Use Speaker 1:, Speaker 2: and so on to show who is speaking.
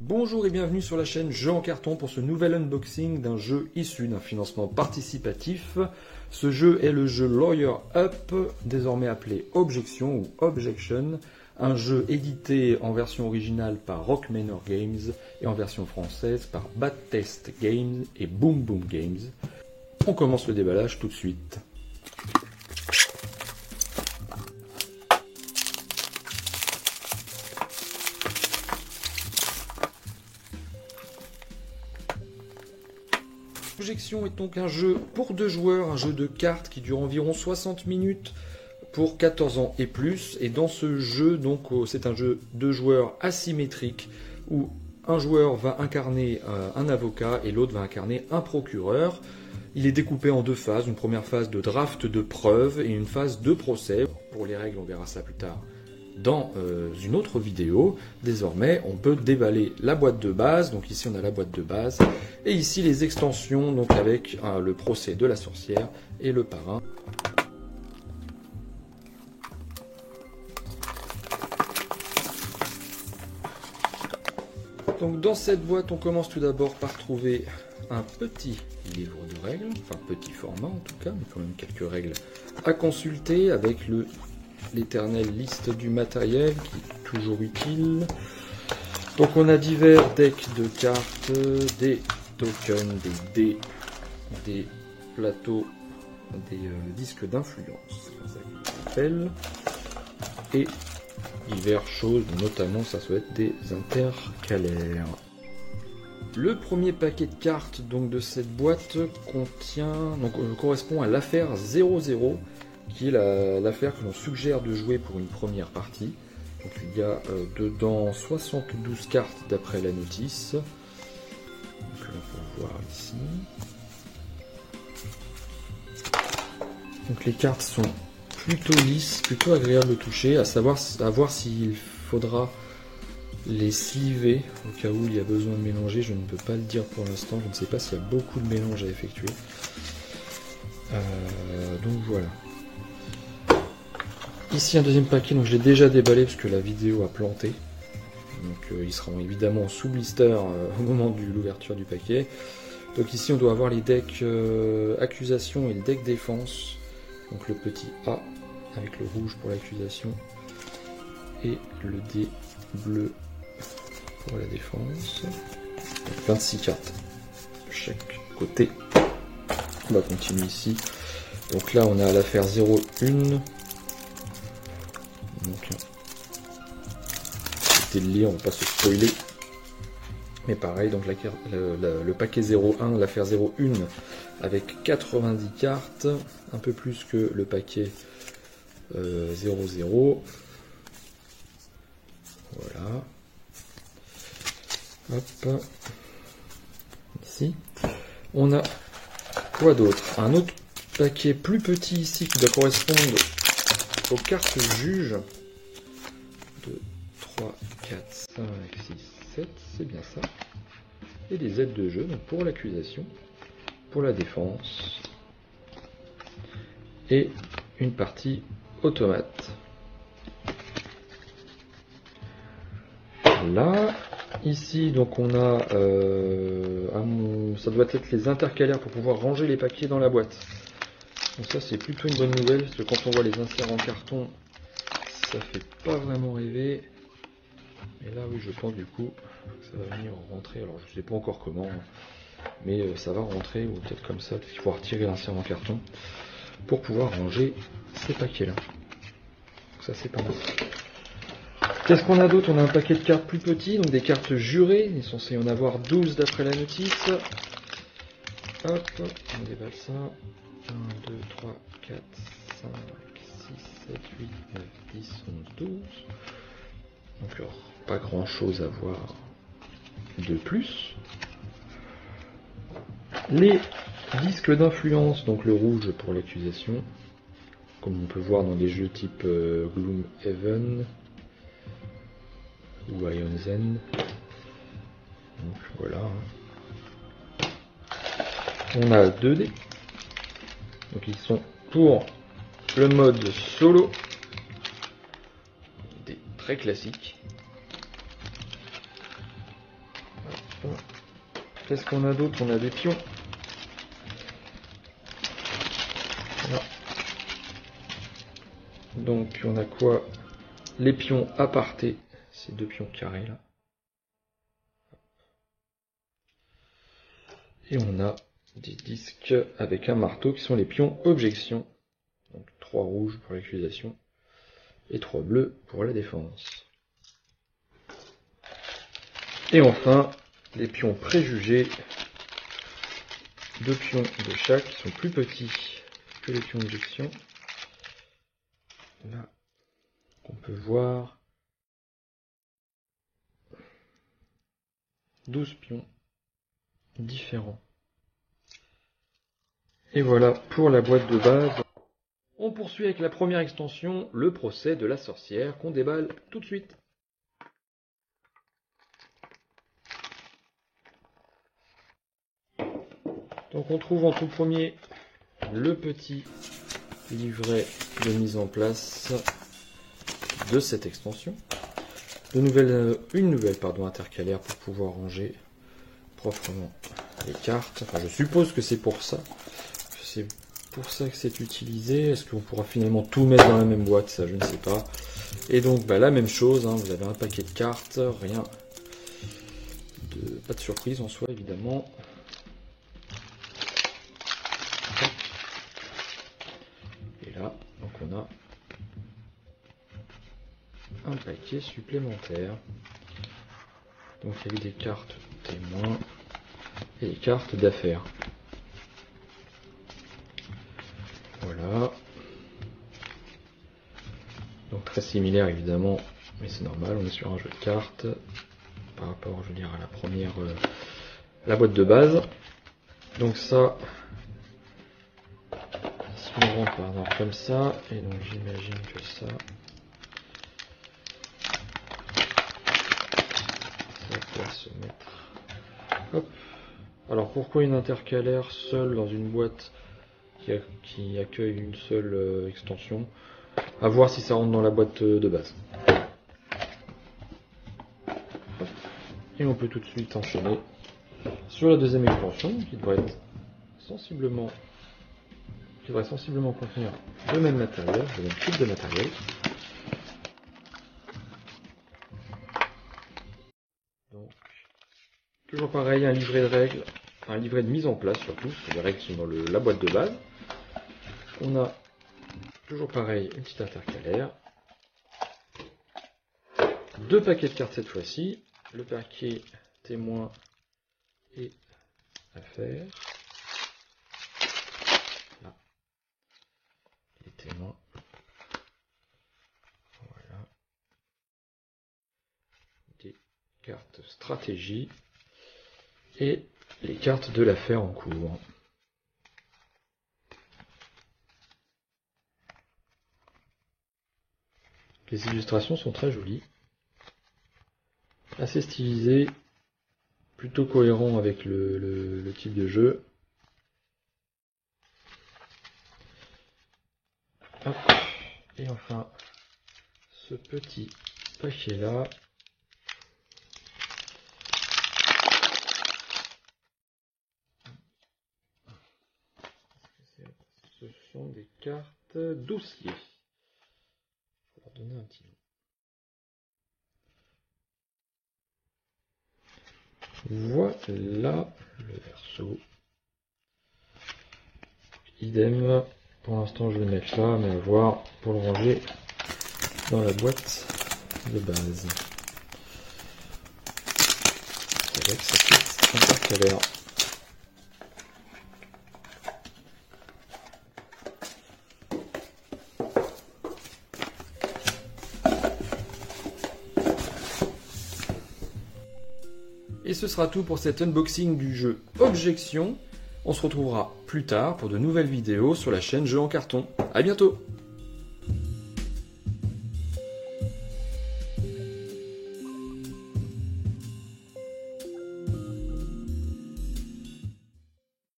Speaker 1: Bonjour et bienvenue sur la chaîne Jeux en carton pour ce nouvel unboxing d'un jeu issu d'un financement participatif. Ce jeu est le jeu Lawyer Up, désormais appelé Objection ou Objection, un jeu édité en version originale par Rock Manor Games et en version française par Bad Taste Games et Boom Boom Games. On commence le déballage tout de suite. Objection est donc un jeu pour 2 joueurs, un jeu de cartes qui dure environ 60 minutes pour 14 ans et plus. Et dans ce jeu, donc, c'est un jeu de joueurs asymétrique où un joueur va incarner un avocat et l'autre va incarner un procureur. Il est découpé en 2 phases, une première phase de draft de preuves et une phase de procès. Pour les règles, on verra ça plus tard dans une autre vidéo. Désormais, on peut déballer la boîte de base. Donc ici, on a la boîte de base. Et ici, les extensions, donc avec le procès de la sorcière et le parrain. Donc dans cette boîte, on commence tout d'abord par trouver un petit livre de règles, enfin petit format en tout cas, mais quand même quelques règles à consulter avec l'éternelle liste du matériel qui est toujours utile. Donc on a divers decks de cartes, des tokens, des dés, des plateaux, des disques d'influence, c'est ça qu'on appelle, et diverses choses, notamment ça doit être des intercalaires. Le premier paquet de cartes donc de cette boîte correspond à l'affaire 00, qui est l'affaire que l'on suggère de jouer pour une première partie. Donc il y a dedans 72 cartes d'après la notice. Donc on peut voir ici. Donc les cartes sont plutôt lisses, plutôt agréables au toucher, à voir s'il faudra les sliver au cas où il y a besoin de mélanger. Je ne peux pas le dire pour l'instant, je ne sais pas s'il y a beaucoup de mélange à effectuer. Donc voilà. Ici un deuxième paquet, donc je l'ai déjà déballé parce que la vidéo a planté. Donc ils seront évidemment sous blister au moment de l'ouverture du paquet. Donc ici on doit avoir les decks accusation et le deck défense. Donc le petit A avec le rouge pour l'accusation et le D bleu pour la défense. Donc 26 cartes de chaque côté. On va continuer ici. Donc là on a l'affaire 01. Donc, c'était le lire, on va pas se spoiler. Mais pareil, donc le paquet 01, l'affaire 01 avec 90 cartes, un peu plus que le paquet 00. Voilà. Hop. Ici. On a quoi d'autre? Un autre paquet plus petit ici qui doit correspondre aux cartes juges. 2, 3, 4, 5, 6, 7, c'est bien ça. Et des aides de jeu, donc pour l'accusation, pour la défense, et une partie automate. Là, ici, donc on a, ça doit être les intercalaires pour pouvoir ranger les papiers dans la boîte. Donc ça c'est plutôt une bonne nouvelle, parce que quand on voit les inserts en carton, ça fait pas vraiment rêver. Et là oui, je pense du coup que ça va venir rentrer, alors je sais pas encore comment, mais ça va rentrer, ou peut-être comme ça, parce qu'il faut retirer l'insert en carton pour pouvoir ranger ces paquets là. Donc ça c'est pas mal. Qu'est-ce qu'on a d'autre? On a un paquet de cartes plus petit, donc des cartes jurées, il est censé y en avoir 12 d'après la notice. Hop, on déballe ça. 1, 2, 3, 4, 5, 6, 7, 8, 9, 10, 11, 12. Donc alors, pas grand chose à voir de plus. Les disques d'influence, donc le rouge pour l'accusation, comme on peut voir dans des jeux type Gloomhaven ou Iron Zen. Donc voilà. On a 2 dés. Donc ils sont pour le mode solo, des très classiques. Qu'est-ce qu'on a d'autre? On a des pions. Voilà. Donc on a quoi? Les pions apartés, ces deux pions carrés là. Et on a des disques avec un marteau qui sont les pions objection. Donc 3 rouges pour l'accusation et 3 bleus pour la défense. Et enfin, les pions préjugés, 2 pions de chaque qui sont plus petits que les pions objection. Là, on peut voir 12 pions différents. Et voilà pour la boîte de base. On poursuit avec la première extension, le procès de la sorcière, qu'on déballe tout de suite. Donc on trouve en tout premier le petit livret de mise en place de cette extension. Une nouvelle intercalaire pour pouvoir ranger proprement les cartes. Enfin, je suppose que c'est pour ça. C'est pour ça que c'est utilisé. Est-ce qu'on pourra finalement tout mettre dans la même boîte? Ça, je ne sais pas. Et donc, la même chose. Hein, vous avez un paquet de cartes. Pas de surprise en soi, évidemment. Et là, donc on a un paquet supplémentaire. Donc il y a des cartes témoins et des cartes d'affaires. Voilà. Donc très similaire évidemment, mais c'est normal, on est sur un jeu de cartes par rapport, je veux dire, à la première, la boîte de base. Donc ça, si on rentre par exemple comme ça, et donc j'imagine que ça va se mettre. Hop. Alors pourquoi une intercalaire seule dans une boîte qui accueille une seule extension? À voir si ça rentre dans la boîte de base. Hop. Et on peut tout de suite enchaîner sur la deuxième extension qui devrait sensiblement contenir le même matériel, le même type de matériel. Donc, toujours pareil, un livret de règles, un livret de mise en place surtout, les règles sont dans la boîte de base. On a toujours pareil, une petite intercalaire, 2 paquets de cartes cette fois-ci, le paquet témoin et affaires. Là, les témoins. Voilà. Des cartes stratégie et les cartes de l'affaire en cours. Les illustrations sont très jolies, assez stylisées, plutôt cohérent avec le type de jeu. Hop. Et enfin, ce petit paquet là. Ce sont des cartes dossiers. On va leur donner un petit nom. Voilà le verso. Idem. Pour l'instant, je vais le mettre là, mais à voir pour le ranger dans la boîte de base. Avec sa petite intercalaire. Et ce sera tout pour cet unboxing du jeu Objection. On se retrouvera plus tard pour de nouvelles vidéos sur la chaîne Jeux en carton. A bientôt!